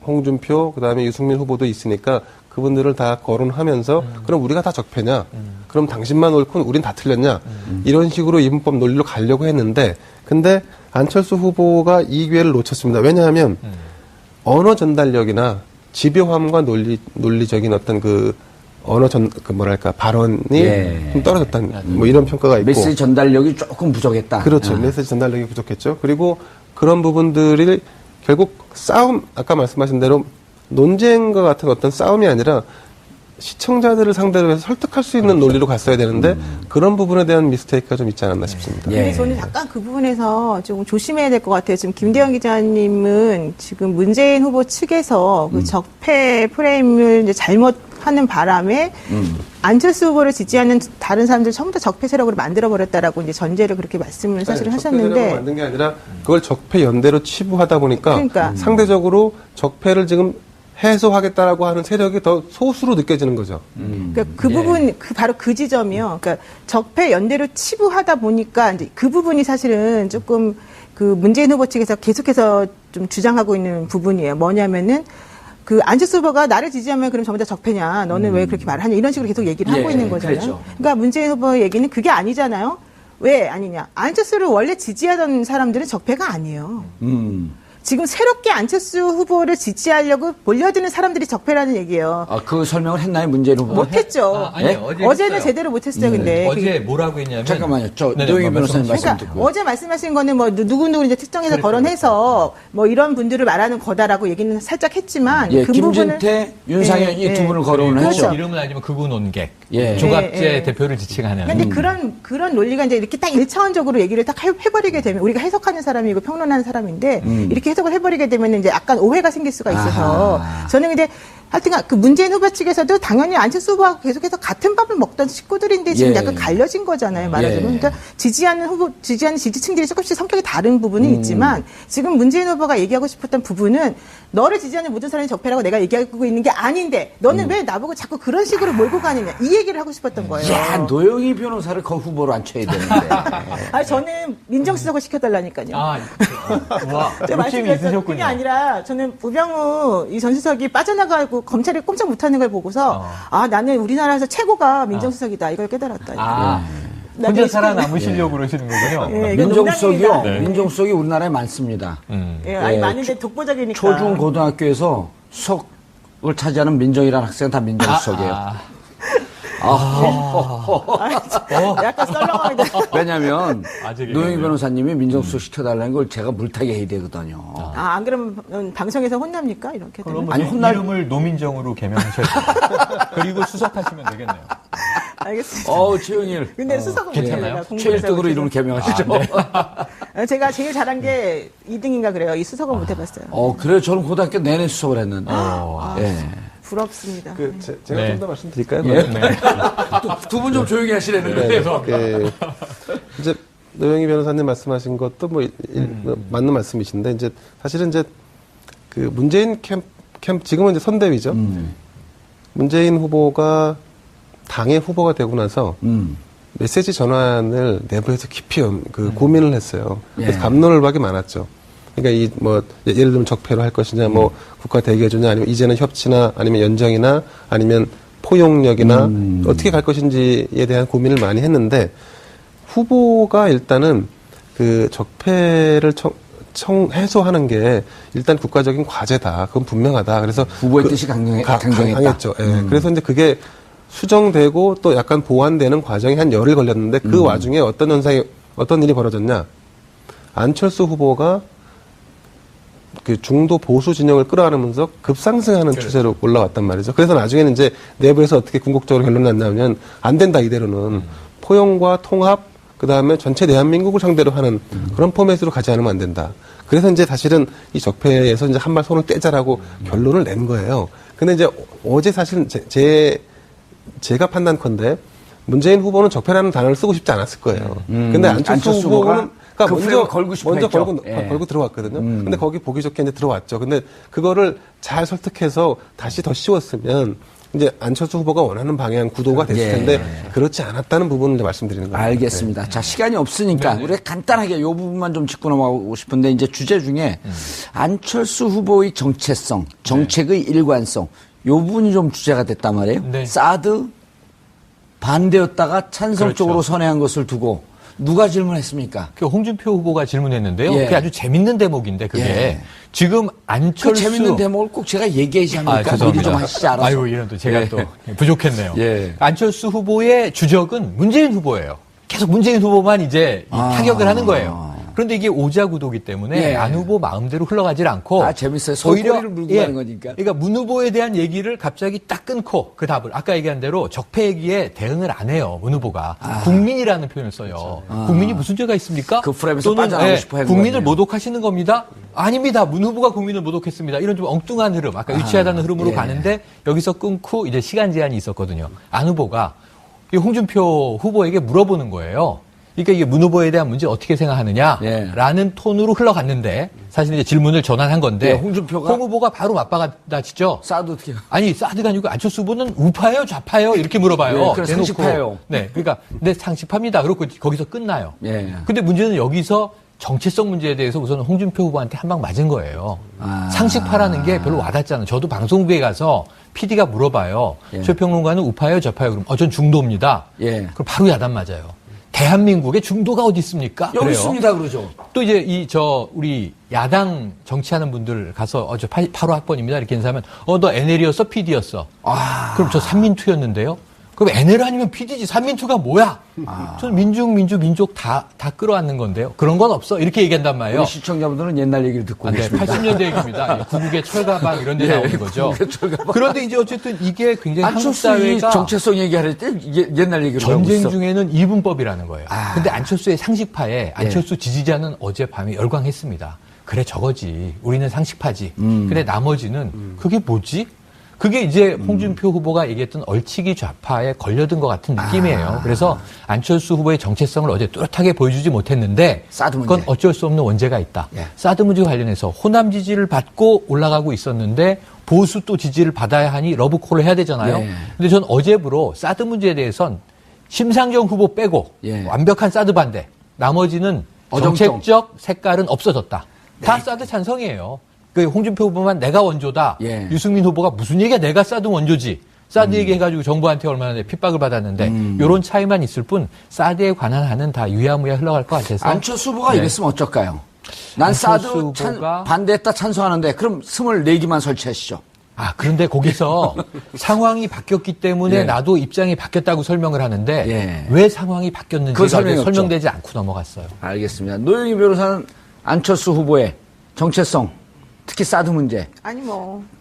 홍준표 그다음에 유승민 후보도 있으니까 그분들을 다 거론하면서 그럼 우리가 다 적폐냐? 그럼 당신만 옳고 우린 다 틀렸냐? 이런 식으로 이분법 논리로 가려고 했는데 근데 안철수 후보가 이 기회를 놓쳤습니다. 왜냐하면 언어 전달력이나 집요함과 논리적인 어떤 발언이 좀 떨어졌다는 뭐 이런 평가가 있고 메시지 전달력이 조금 부족했다. 그렇죠. 메시지 전달력이 부족했죠. 그리고 그런 부분들이 결국 아까 말씀하신 대로 논쟁과 같은 어떤 싸움이 아니라 시청자들을 상대로 해서 설득할 수 있는 논리로 갔어야 되는데 그런 부분에 대한 미스테이크가 좀 있지 않았나 싶습니다. 근데 저는 약간 그 부분에서 조금 조심해야 될 것 같아요. 지금 김대영 기자님은 지금 문재인 후보 측에서 그 적폐 프레임을 이제 잘못하는 바람에 안철수 후보를 지지하는 다른 사람들 전부 다 적폐 세력으로 만들어버렸다라고 이제 전제를 그렇게 말씀을 사실 하셨는데. 적폐 세력을 만든 게 아니라 그걸 적폐 연대로 치부하다 보니까 상대적으로 적폐를 지금 해소하겠다라고 하는 세력이 더 소수로 느껴지는 거죠. 그러니까 그 부분, 바로 그 지점이요. 그러니까 적폐 연대로 치부하다 보니까 이제 그 부분이 사실은 조금 그 문재인 후보 측에서 계속해서 좀 주장하고 있는 부분이에요. 뭐냐면은 그 안철수 후보가 나를 지지하면 그럼 전부 다 적폐냐? 너는 왜 그렇게 말을 하냐? 이런 식으로 계속 얘기를 하고 있는 거잖아요. 그렇죠. 그러니까 문재인 후보의 얘기는 그게 아니잖아요. 왜 아니냐? 안철수를 원래 지지하던 사람들은 적폐가 아니에요. 지금 새롭게 안철수 후보를 지지하려고 몰려드는 사람들이 적폐라는 얘기예요. 그 설명을 했나요, 문재인 후보가? 못했죠. 아니, 어제는 제대로 못했어요, 근데. 어제 뭐라고 했냐면. 잠깐만요. 노영희 변호사님 말씀 듣고. 어제 말씀하신 거는 뭐 누구누구 이제 특정해서 거론해서 뭐 이런 분들을 말하는 거다라고 얘기는 살짝 했지만. 그 김진태, 윤상현 이 두 분을 거론을 그렇죠. 했죠. 이름은 알지만 극우 논객. 조갑제 대표를 지칭하는. 근데 그런 논리가 이제 이렇게 딱 1차원적으로 얘기를 딱 해버리게 되면 우리가 해석하는 사람이고 평론하는 사람인데 이렇게 해석을 해버리게 되면 이제 약간 오해가 생길 수가 있어서 저는 근데 하여튼 그 문재인 후보 측에서도 당연히 안철수 후보하고 계속해서 같은 밥을 먹던 식구들인데 지금 약간 갈려진 거잖아요, 말하자면. 그러니까 지지하는 지지층들이 조금씩 성격이 다른 부분은 있지만 지금 문재인 후보가 얘기하고 싶었던 부분은 너를 지지하는 모든 사람이 적폐라고 내가 얘기하고 있는 게 아닌데 너는 왜 나보고 자꾸 그런 식으로 몰고 가느냐 이 얘기를 하고 싶었던 거예요. 야, 노영희 변호사를 그 후보로 앉혀야 되는데. 저는 민정수석을 시켜달라니까요. 와, 제가 말씀드렸던 그게 아니라 저는 우병우 이 전 수석이 빠져나가고 검찰이 꼼짝 못하는 걸 보고서 나는 우리나라에서 최고가 민정수석이다 이걸 깨달았다. 혼자 살아남으시려고 그러시는 거군요. 민정수석이요. 민정수석이 우리나라에 많습니다. 아니 많은데 독보적이니까. 초중 고등학교에서 수석을 차지하는 민정이라는 학생은 다 민정수석이에요. 약간 썰렁하게. 왜냐면 노영희 변호사님이 민정수석 시켜달라는 걸 제가 물타기 해야 되거든요. 안 그러면 방송에서 혼납니까? 이렇게 그럼 이름을 노민정으로 개명하셔야 돼요. 그리고 수석하시면 되겠네요. 알겠습니다. 최영일. 근데 수석은 괜찮아요? 최일등으로 이름을 개명하시죠. 제가 제일 잘한 게 2등인가 그래요. 이 수석은 못 해봤어요. 그래요? 저는 고등학교 내내 수석을 했는데. 부럽습니다. 제가 좀 더 말씀드릴까요? 두 분 좀 조용히 하시라는 거예요. 이제 노영희 변호사님 말씀하신 것도 맞는 말씀이신데 이제 사실은 이제 그 문재인 캠프 지금은 이제 선대위죠. 문재인 후보가 당의 후보가 되고 나서 메시지 전환을 내부에서 깊이 고민을 했어요. 그래서 갑론을박이 많았죠. 그러니까 예를 들면 적폐로 할 것이냐, 국가 대개주냐, 아니면 이제는 협치나, 아니면 연정이나, 아니면 포용력이나 어떻게 갈 것인지에 대한 고민을 많이 했는데 후보가 일단은 그 적폐를 해소하는 게 일단 국가적인 과제다. 그건 분명하다. 그래서 후보의 뜻이 강경했죠. 예. 그래서 이제 그게 수정되고 또 약간 보완되는 과정이 한 열흘 걸렸는데 그 와중에 어떤 일이 벌어졌냐. 안철수 후보가 그 중도 보수 진영을 끌어안으면서 급상승하는 추세로 올라왔단 말이죠. 그래서 나중에는 이제 내부에서 어떻게 궁극적으로 결론이 났냐면 안 된다 이대로는 포용과 통합 그다음에 전체 대한민국을 상대로 하는 그런 포맷으로 가지 않으면 안 된다. 그래서 이제 사실은 이 적폐에서 이제 한 발 손을 떼자라고 결론을 낸 거예요. 근데 이제 어제 사실 제가 판단컨대 문재인 후보는 적폐라는 단어를 쓰고 싶지 않았을 거예요. 근데 안철수 후보는 그러니까 먼저 걸고 들어왔거든요. 근데 거기 보기 좋게 이제 들어왔죠. 근데 그거를 잘 설득해서 다시 더 씌웠으면 이제 안철수 후보가 원하는 방향 구도가 됐을 텐데 그렇지 않았다는 부분을 이제 말씀드리는 거예요. 알겠습니다. 네. 자, 시간이 없으니까 우리가 간단하게 이 부분만 좀 짚고 넘어가고 싶은데 이제 주제 중에 안철수 후보의 정체성, 정책의 일관성 이 부분이 좀 주제가 됐단 말이에요. 네. 사드 반대였다가 찬성 그렇죠. 쪽으로 선회한 것을 두고 누가 질문했습니까? 그 홍준표 후보가 질문했는데요. 예. 그게 아주 재밌는 대목인데 그게 예. 지금 안철수 그 재밌는 대목을 꼭 제가 얘기하지 않을까? 미리 좀 하시지 않아서. 아유, 이런 또 제가 또 부족했네요. 예. 안철수 후보의 주적은 문재인 후보예요. 계속 문재인 후보만 이제 타격을 하는 거예요. 그런데 이게 오자구도기 때문에 안 후보 마음대로 흘러가질 않고 재밌어요. 소리를 물고 가는 거니까. 그러니까 문 후보에 대한 얘기를 갑자기 딱 끊고 그 답을 아까 얘기한 대로 적폐 얘기에 대응을 안 해요. 문 후보가 국민이라는 표현을 써요. 국민이 무슨 죄가 있습니까? 그 프레임에서 또는 빠져나오고 싶어 하는 국민을 거네요. 모독하시는 겁니다. 아닙니다. 문 후보가 국민을 모독했습니다. 이런 좀 엉뚱한 흐름, 아까 유치하다는 흐름으로 가는데 여기서 끊고 이제 시간 제한이 있었거든요. 안 후보가 이 홍준표 후보에게 물어보는 거예요. 그러니까 이게 문 후보에 대한 문제 어떻게 생각하느냐라는 톤으로 흘러갔는데 사실 이제 질문을 전환한 건데 홍준표가 홍 후보가 바로 맞받아치죠. 사드 어떻게? 아니 사드가 아니고 안철수 후보는 우파예요, 좌파예요 이렇게 물어봐요. 그래 상식파예요. 네, 그러니까 네 상식파입니다. 그렇고 거기서 끝나요. 예. 근데 문제는 여기서 정체성 문제에 대해서 우선 홍준표 후보한테 한 방 맞은 거예요. 상식파라는 게 별로 와닿잖아요. 저도 방송국에 가서 PD가 물어봐요. 최평론가는 우파예요, 좌파예요? 그럼 전 중도입니다. 그럼 바로 야단 맞아요. 대한민국에 중도가 어디 있습니까? 여기 그래요. 있습니다, 그러죠. 또 이제 우리 야당 정치하는 분들 가서 저 8호 학번입니다. 이렇게 인사하면 너 NL이었어, PD였어. 그럼 저 삼민투였는데요. 그럼 NL 아니면 PD지. 삼민투가 뭐야? 저는 민족 다 끌어안는 건데요. 그런 건 없어. 이렇게 얘기한단 말이에요. 우리 시청자분들은 옛날 얘기를 듣고 네, 계십니다. 80년대 얘기입니다. 구국의 철가방 이런 데 나오는 거죠. 그런데 이제 어쨌든 이게 굉장히 한국 안철수 이 사회가 정체성 얘기할 때 옛날 얘기를 하고 전쟁 있어. 중에는 이분법이라는 거예요. 근데 안철수의 상식파에 안철수 지지자는 어젯밤에 열광했습니다. 그래 저거지. 우리는 상식파지. 근데 나머지는 그게 뭐지? 그게 이제 홍준표 후보가 얘기했던 얼치기 좌파에 걸려든 것 같은 느낌이에요. 그래서 안철수 후보의 정체성을 어제 뚜렷하게 보여주지 못했는데 사드 문제. 그건 어쩔 수 없는 원죄가 있다. 사드 문제 관련해서 호남 지지를 받고 올라가고 있었는데 보수 또 지지를 받아야 하니 러브콜을 해야 되잖아요. 근데 전 어제부로 사드 문제에 대해선 심상정 후보 빼고 완벽한 사드 반대. 나머지는 정책적 색깔은 없어졌다. 다 사드 찬성이에요. 그 홍준표 후보만 내가 원조다. 유승민 후보가 무슨 얘기야? 내가 사드 원조지. 사드 얘기해가지고 정부한테 얼마나 핍박을 받았는데 이런 차이만 있을 뿐 사드에 관한 한은 다 유야무야 흘러갈 것 같아서. 안철수 후보가 이랬으면 어쩔까요? 난 사드 반대했다 찬성하는데 그럼 24기만 설치하시죠. 그런데 거기서 상황이 바뀌었기 때문에 나도 입장이 바뀌었다고 설명을 하는데 왜 상황이 바뀌었는지가 설명되지 않고 넘어갔어요. 알겠습니다. 노영희 변호사는 안철수 후보의 정체성, 특히 사드 문제. 아니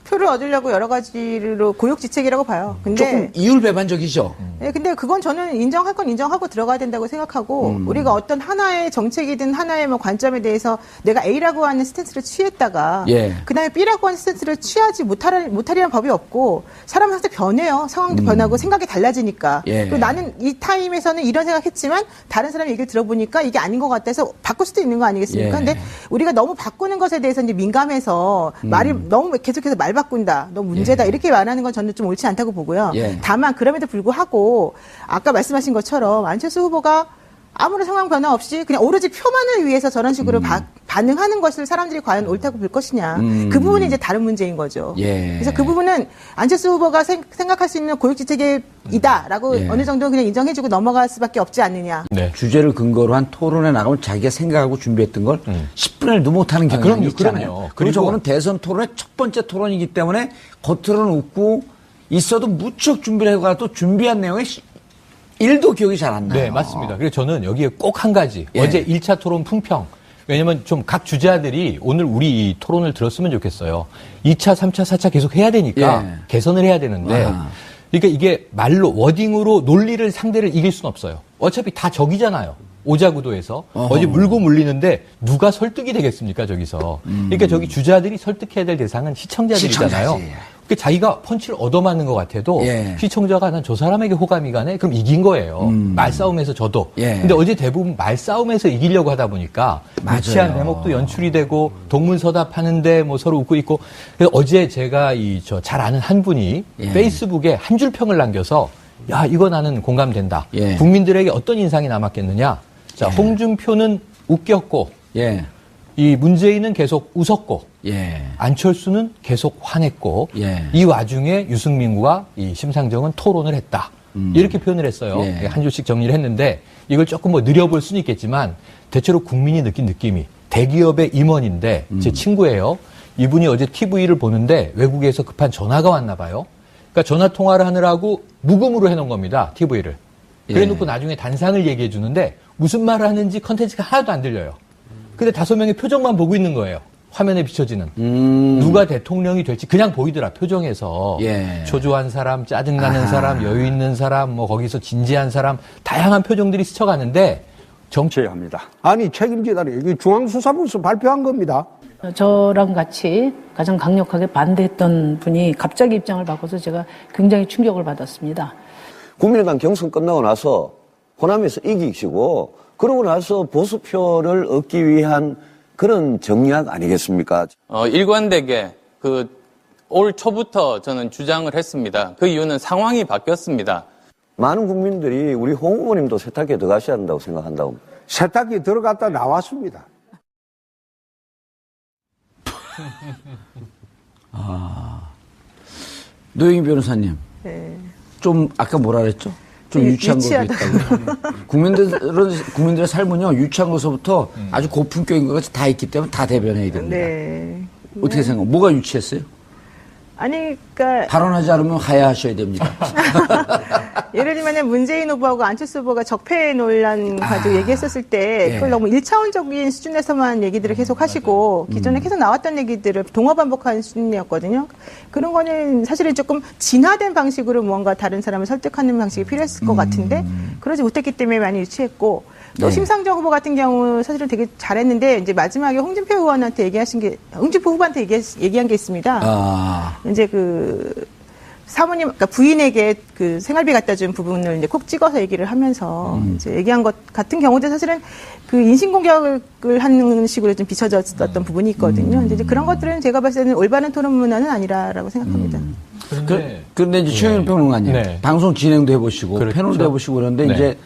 표를 얻으려고 여러 가지로 고육지책이라고 봐요. 근데 조금 이율배반적이죠. 네, 근데 그건 저는 인정할 건 인정하고 들어가야 된다고 생각하고 우리가 어떤 하나의 정책이든 하나의 관점에 대해서 내가 A라고 하는 스탠스를 취했다가 그다음에 B라고 하는 스탠스를 취하지 못하리라는 법이 없고 사람은 항상 변해요. 상황도 변하고 생각이 달라지니까. 그리고 나는 이 타임에서는 이런 생각했지만 다른 사람의 얘기를 들어보니까 이게 아닌 것 같아서 바꿀 수도 있는 거 아니겠습니까? 근데 우리가 너무 바꾸는 것에 대해서 이제 민감해서 말이 너무 계속해서 말 바꾼다, 너 문제다 이렇게 말하는 건 저는 좀 옳지 않다고 보고요. 다만 그럼에도 불구하고 아까 말씀하신 것처럼 안철수 후보가 아무런 상황 변화 없이 그냥 오로지 표만을 위해서 저런 식으로 반응하는 것을 사람들이 과연 옳다고 볼 것이냐. 그 부분이 이제 다른 문제인 거죠. 예. 그래서 그 부분은 안철수 후보가 생각할 수 있는 고육지책이다라고 예. 어느 정도 그냥 인정해주고 넘어갈 수밖에 없지 않느냐. 네. 주제를 근거로 한 토론에 나가면 자기가 생각하고 준비했던 걸 10분의 1도 못하는 경향이 있잖아요. 그럼요. 그리고 저거는 대선 토론의 첫 번째 토론이기 때문에 겉으로는 웃고 있어도 무척 준비를 해가 또 준비한 내용에 1도 기억이 잘 안 나요. 네, 맞습니다. 그래서 저는 여기에 꼭 한 가지. 예. 어제 1차 토론 풍평. 왜냐면 좀 각 주자들이 오늘 우리 이 토론을 들었으면 좋겠어요. 2차, 3차, 4차 계속 해야 되니까 예. 개선을 해야 되는데. 아. 그러니까 이게 말로, 워딩으로 논리를 상대를 이길 수는 없어요. 어차피 다 적이잖아요. 오자구도에서. 어제 물고 물리는데 누가 설득이 되겠습니까, 저기서. 그러니까 저기 주자들이 설득해야 될 대상은 시청자들이잖아요. 시청자지. 그 자기가 펀치를 얻어맞는 것 같아도 예. 시청자가 난 저 사람에게 호감이 가네? 그럼 이긴 거예요. 말싸움에서 져도. 예. 근데 어제 대부분 말싸움에서 이기려고 하다 보니까 맞아요. 유치한 대목도 연출이 되고 동문서답하는데 뭐 서로 웃고 있고. 그래서 어제 제가 잘 아는 한 분이 예. 페이스북에 한 줄 평을 남겨서 야, 이거 나는 공감된다. 예. 국민들에게 어떤 인상이 남았겠느냐? 자, 예. 홍준표는 웃겼고 예. 이 문재인은 계속 웃었고 예. 안철수는 계속 화냈고 예. 이 와중에 유승민과 이 심상정은 토론을 했다. 이렇게 표현을 했어요. 예. 한 줄씩 정리를 했는데 이걸 조금 뭐 느려볼 수는 있겠지만 대체로 국민이 느낀 느낌이 대기업의 임원인데 제 친구예요. 이분이 어제 TV를 보는데 외국에서 급한 전화가 왔나 봐요. 그러니까 전화 통화를 하느라고 무음으로 해놓은 겁니다. TV를. 그래놓고 나중에 단상을 얘기해 주는데 무슨 말을 하는지 컨텐츠가 하나도 안 들려요. 근데 5명의 표정만 보고 있는 거예요. 화면에 비춰지는. 누가 대통령이 될지 그냥 보이더라, 표정에서. 예. 초조한 사람, 짜증나는 사람, 여유 있는 사람, 뭐 거기서 진지한 사람, 다양한 표정들이 스쳐가는데 정치해야 합니다. 아니 책임지다니 이게 중앙수사부에서 발표한 겁니다. 저랑 같이 가장 강력하게 반대했던 분이 갑자기 입장을 바꿔서 제가 굉장히 충격을 받았습니다. 국민의당 경선 끝나고 나서 호남에서 이기시고 그러고 나서 보수표를 얻기 위한 그런 정략 아니겠습니까? 일관되게 올 초부터 저는 주장을 했습니다. 그 이유는 상황이 바뀌었습니다. 많은 국민들이 우리 홍 후보님도 세탁기에 들어가셔야 한다고 생각한다고. 세탁기 들어갔다 나왔습니다. 노영희 변호사님. 네. 좀 아까 뭐라 그랬죠? 좀 유치한 것도 있다고. 국민들의 삶은요, 유치한 것부터 아주 고품격인 것까지 다 있기 때문에 다 대변해야 됩니다. 네. 어떻게 생각해요? 뭐가 유치했어요? 아니, 그러니까 발언하지 않으면 하야하셔야 됩니다. 예를 들면 문재인 후보하고 안철수 후보가 적폐 논란 가지고 얘기했었을 때 예. 그걸 너무 1차원적인 수준에서만 얘기들을 계속 하시고 기존에 계속 나왔던 얘기들을 동화 반복하는 수준이었거든요. 그런 거는 사실은 조금 진화된 방식으로 무언가 다른 사람을 설득하는 방식이 필요했을 것 같은데 그러지 못했기 때문에 많이 유치했고 또 네. 심상정 후보 같은 경우 사실은 되게 잘했는데 이제 마지막에 홍준표 의원한테 홍준표 후보한테 얘기한 게 있습니다. 아, 이제 사모님, 그러니까 부인에게 생활비 갖다 준 부분을 이제 콕 찍어서 얘기를 하면서 이제 얘기한 것 같은 경우도 사실은 인신공격을 하는 식으로 좀 비춰졌었던 부분이 있거든요. 이제 그런 것들은 제가 봤을 때는 올바른 토론 문화는 아니라라고 생각합니다. 그런데 이제 최영일 평론가님, 네. 방송 진행도 해보시고, 그렇죠. 패널도 해보시고 그러는데 네. 이제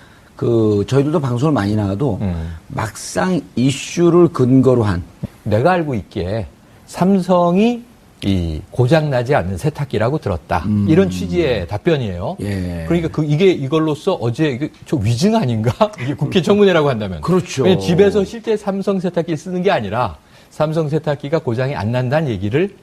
저희들도 방송을 많이 나가도 막상 이슈를 근거로 한 내가 알고 있기에 삼성이 이 고장나지 않는 세탁기라고 들었다. 이런 취지의 답변이에요. 예. 그러니까 이걸로써 어제 이게 저 위증 아닌가? 이게 국회 청문회라고 한다면. 그렇죠. 왜냐면 집에서 실제 삼성 세탁기를 쓰는 게 아니라 삼성 세탁기가 고장이 안 난다는 얘기를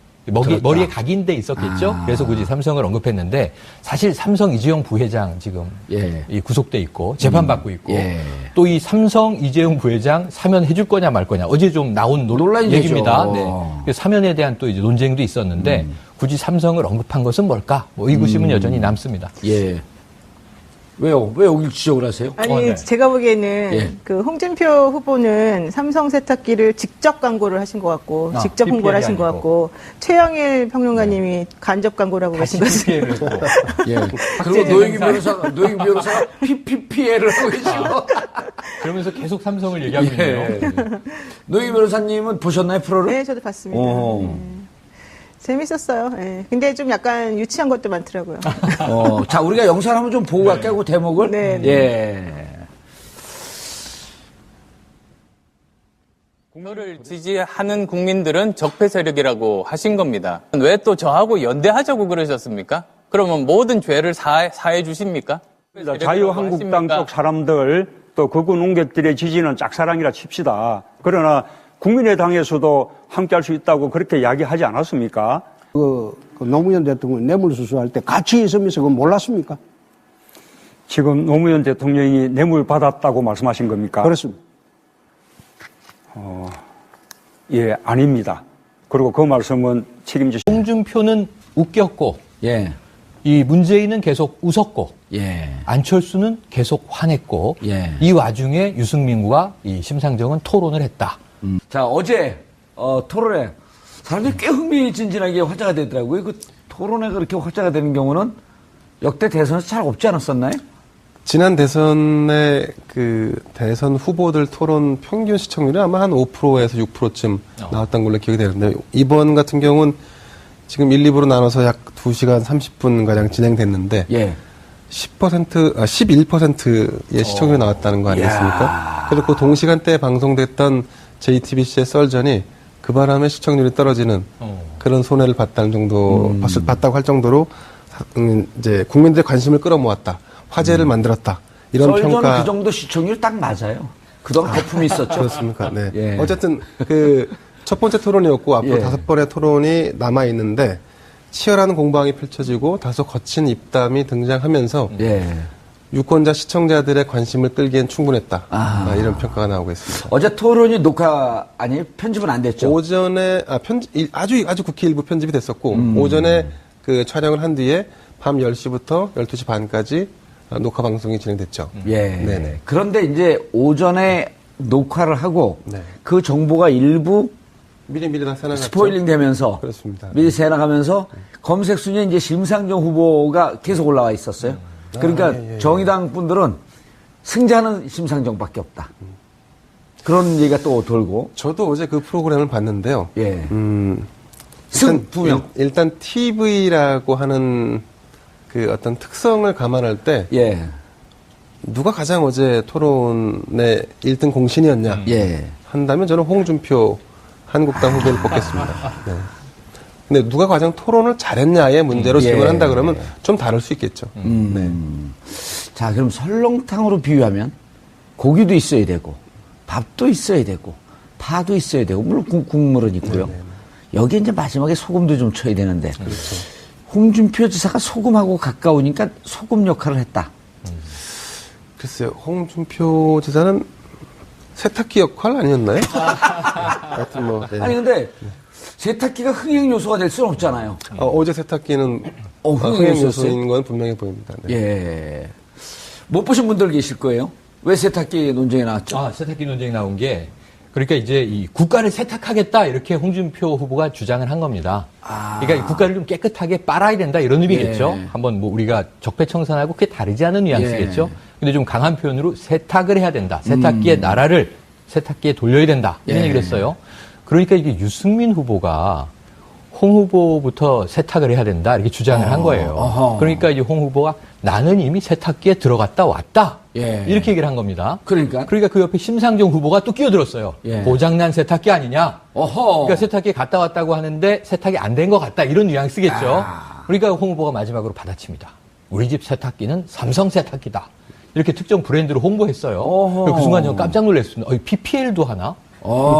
머리에 각인돼 있었겠죠. 그래서 굳이 삼성을 언급했는데 사실 삼성 이재용 부회장 지금 예. 이 구속돼 있고 재판받고 있고 예. 또 이 삼성 이재용 부회장 사면해줄 거냐 말 거냐 어제 좀 나온 논란이 얘기입니다. 되죠. 네. 그래서 사면에 대한 또 이제 논쟁도 있었는데 굳이 삼성을 언급한 것은 뭘까? 뭐 의구심은 여전히 남습니다. 예. 왜요? 왜 여기 지적을 하세요? 아니, 네. 제가 보기에는 예. 홍준표 후보는 삼성 세탁기를 직접 광고를 하신 것 같고, 직접 홍보를 하신 것 같고, 최영일 평론가님이 간접 광고라고 하신 것은. PPL을 했고. 예. 그리고 노영희 변호사가 PPPL을 하고 계시고. 그러면서 계속 삼성을 얘기하고 있네요. 예. 노영희 변호사님은 보셨나요, 프로를? 네, 저도 봤습니다. 오. 네. 재밌었어요. 예. 근데 좀 약간 유치한 것도 많더라고요. 자, 우리가 영상 한번 좀 보고 갈게요, 그 대목을. 네, 네. 예. 저를 지지하는 국민들은 적폐 세력이라고 하신 겁니다. 왜 또 저하고 연대하자고 그러셨습니까? 그러면 모든 죄를 사해 주십니까? 자유한국당 쪽 사람들 또 극우 농객들의 지지는 짝사랑이라 칩시다. 그러나 국민의당에서도 함께할 수 있다고 그렇게 이야기하지 않았습니까? 그 노무현 대통령 뇌물수수할 때 같이 있으면서 그거 몰랐습니까? 지금 노무현 대통령이 뇌물 받았다고 말씀하신 겁니까? 그렇습니다. 예, 아닙니다. 그리고 그 말씀은 책임지시. 홍준표는 웃겼고, 예. 이 문재인은 계속 웃었고, 예. 안철수는 계속 화냈고, 예. 이 와중에 유승민과 이 심상정은 토론을 했다. 자, 어제, 토론회. 사람들이 꽤 흥미진진하게 화제가 되더라고요. 그 토론회가 그렇게 화제가 되는 경우는 역대 대선에서 잘 없지 않았었나요? 지난 대선의 그 대선 후보들 토론 평균 시청률이 아마 한 5%에서 6%쯤 나왔던 걸로 기억이 되는데, 이번 같은 경우는 지금 1, 2부로 나눠서 약 2시간 30분 가량 진행됐는데, 예. 11%의 시청률이 나왔다는 거 아니겠습니까? 그래서 그 동시간대에 방송됐던 JTBC의 썰전이 그 바람에 시청률이 떨어지는 그런 손해를 봤다는 정도, 봤다고 할 정도로 이제 국민들의 관심을 끌어모았다. 화제를 만들었다. 이런 썰전은 평가. 그 정도 시청률 딱 맞아요. 그동안 거품이 있었죠. 그렇습니까? 네. 예. 어쨌든 그 첫 번째 토론이었고 앞으로 예. 5번의 토론이 남아 있는데 치열한 공방이 펼쳐지고 다소 거친 입담이 등장하면서 예. 유권자 시청자들의 관심을 끌기엔 충분했다. 이런 평가가 나오고 있습니다. 어제 토론이 녹화 아니 편집은 안 됐죠. 오전에 아주 국회 일부 편집이 됐었고 오전에 그 촬영을 한 뒤에 밤 10시부터 12시 반까지 녹화 방송이 진행됐죠. 예. 네네. 그런데 이제 오전에 녹화를 하고 네. 그 정보가 일부 미리 다 새나갔죠. 스포일링 되면서 그렇습니다. 미리 새나가면서 검색 순위에 이제 심상정 후보가 계속 올라와 있었어요. 그러니까 정의당 분들은 승자는 심상정밖에 없다. 그런 얘기가 또 돌고. 저도 어제 그 프로그램을 봤는데요. 예. 승부명. 일단 TV라고 하는 그 어떤 특성을 감안할 때 예. 누가 가장 어제 토론의 1등 공신이었냐 예. 한다면 저는 홍준표 한국당 후보를 뽑겠습니다. 네. 근데 누가 가장 토론을 잘했냐의 문제로 질문한다 그러면 좀 다를 수 있겠죠. 네. 자, 그럼 설렁탕으로 비유하면 고기도 있어야 되고 밥도 있어야 되고 파도 있어야 되고 물론 국물은 있고요. 여기에 이제 마지막에 소금도 좀 쳐야 되는데 홍준표 지사가 소금하고 가까우니까 소금 역할을 했다. 글쎄요, 홍준표 지사는 세탁기 역할 아니었나요? 하여튼 뭐. 네. 아니 근데 세탁기가 흥행 요소가 될 수는 없잖아요. 어제 세탁기는 흥행 요소인 건 분명해 보입니다. 네. 예. 못 보신 분들 계실 거예요. 왜 세탁기 논쟁이 나왔죠? 세탁기 논쟁이 나온 게 그러니까 이제 이 국가를 세탁하겠다 이렇게 홍준표 후보가 주장을 한 겁니다. 그러니까 이 국가를 좀 깨끗하게 빨아야 된다 이런 의미겠죠. 한번 뭐 우리가 적폐청산하고 그게 다르지 않은 뉘앙스겠죠. 근데 좀 강한 표현으로 세탁을 해야 된다. 세탁기의 나라를 세탁기에 돌려야 된다. 이런 얘기를 했어요. 그러니까 이게 유승민 후보가 홍 후보부터 세탁을 해야 된다. 이렇게 주장을 한 거예요. 그러니까 이제 홍 후보가 나는 이미 세탁기에 들어갔다 왔다. 이렇게 얘기를 한 겁니다. 그러니까 그 옆에 심상정 후보가 또 끼어들었어요. 고장난 세탁기 아니냐. 그러니까 세탁기에 갔다 왔다고 하는데 세탁이 안 된 것 같다. 이런 뉘앙스겠죠. 그러니까 홍 후보가 마지막으로 받아칩니다. 우리 집 세탁기는 삼성 세탁기다. 이렇게 특정 브랜드로 홍보했어요. 그 순간 저는 깜짝 놀랐습니다. PPL도 하나?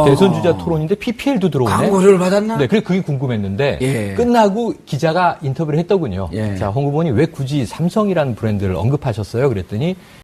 대선 주자 토론인데 PPL도 들어오네. 광고를 받았나? 네, 그게 궁금했는데 끝나고 기자가 인터뷰를 했더군요. 자, 홍 후보님 왜 굳이 삼성이라는 브랜드를 언급하셨어요? 그랬더니